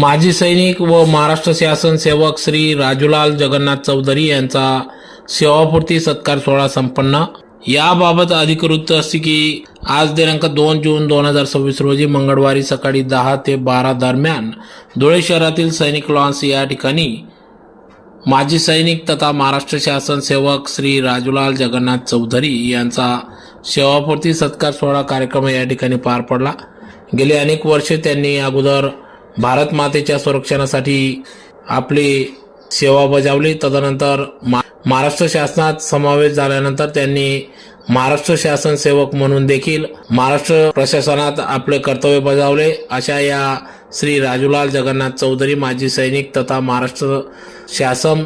माजी सैनिक व महाराष्ट्र शासन सेवक श्री राजूलाल जगन्नाथ चौधरी यांचा सेवापूर्ती सत्कार सोहळा संपन्न। याबाबत अधिकृत असते की आज दिनांक 2 जून 2026 रोजी मंगळवारी सकाळी 10 ते 12 दरम्यान धुळे शहरातील सैनिक लॉन्स या ठिकाणी माजी सैनिक तथा महाराष्ट्र शासन सेवक श्री राजूलाल जगन्नाथ चौधरी यांचा सेवापूर्ती सत्कार सोहळा कार्यक्रम या ठिकाणी पार पडला। गेली अनेक वर्षे त्यांनी अगोदर भारत मातेच्या संरक्षणासाठी आपली सेवा बजावली। तदनंतर महाराष्ट्र शासनात समावेश झाल्यानंतर त्यांनी महाराष्ट्र शासन सेवक म्हणून देखील महाराष्ट्र प्रशासनात आपले कर्तव्य बजावले। अशा या श्री राजूलाल जगन्नाथ चौधरी माजी सैनिक तथा महाराष्ट्र शासन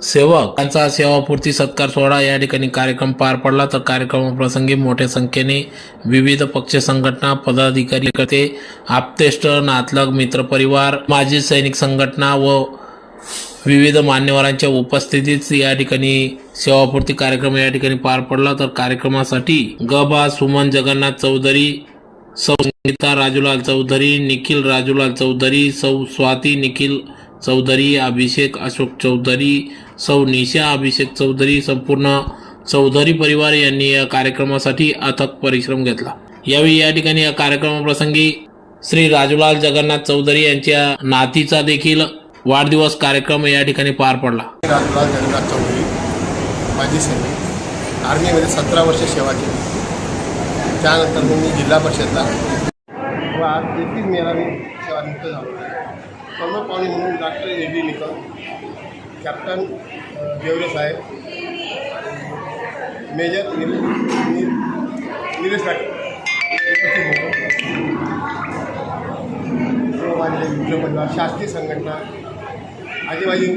सेवक यांचा सेवापूर्ती सत्कार सोहळा या ठिकाणी कार्यक्रम पार पडला। तर कार्यक्रमाप्रसंगी मोठ्या संख्येने विविध पक्ष संघटना पदाधिकारी करते आप्तेष्ट नातलग मित्रपरिवार माजी सैनिक संघटना व विविध मान्यवरांच्या उपस्थितीत या ठिकाणी सेवापूर्ती कार्यक्रम या ठिकाणी पार पडला। तर कार्यक्रमासाठी गबा सुमन जगन्नाथ चौधरी, सौ संगीता राजूलाल चौधरी, निखिल राजूलाल चौधरी, सौ स्वाती निखिल चौधरी, अभिषेक अशोक चौधरी, सौ निशा अभिषेक चौधरी, संपूर्ण चौधरी परिवार यांनी या कार्यक्रमासाठी अथक परिश्रम घेतला। यावेळी या ठिकाणी या कार्यक्रमाप्रसंगी श्री राजूलाल जगन्नाथ चौधरी यांच्या नातीचा देखील वाढदिवस कार्यक्रम या ठिकाणी पार पडला। राजूलाल जगन्नाथ चौधरी माजी सैनिक, आर्मीमध्ये 17 वर्ष सेवा केली। त्यानंतर मी जिल्हा परिषदला व आज 31 मेला मी सेवानिवृत्त झालो। प्रमुख पाहुणे म्हणून doctor A D. Nikam, captain Deore साहेब, मेजर निलेश पाटील, माझे मित्रपरिवार, शासकीय संघटना, आदिवासी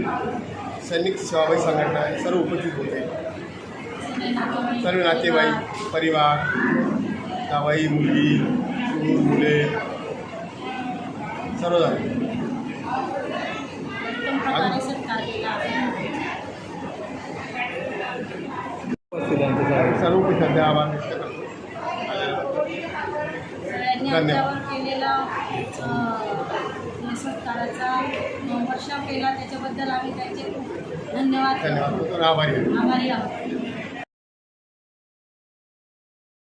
सैनिक सेवाभावी संघटना सर्व उपस्थित होते। सर्व नातेवाईक, परिवार, जावई, मुलगी, मुले सर्व झाले। सर्व उपस्थित आभार व्यक्त करतो। धन्यवाद। सत्काराचा वर्षा केला त्याच्याबद्दल आम्ही त्याचे खूप धन्यवाद आभारी आहोत।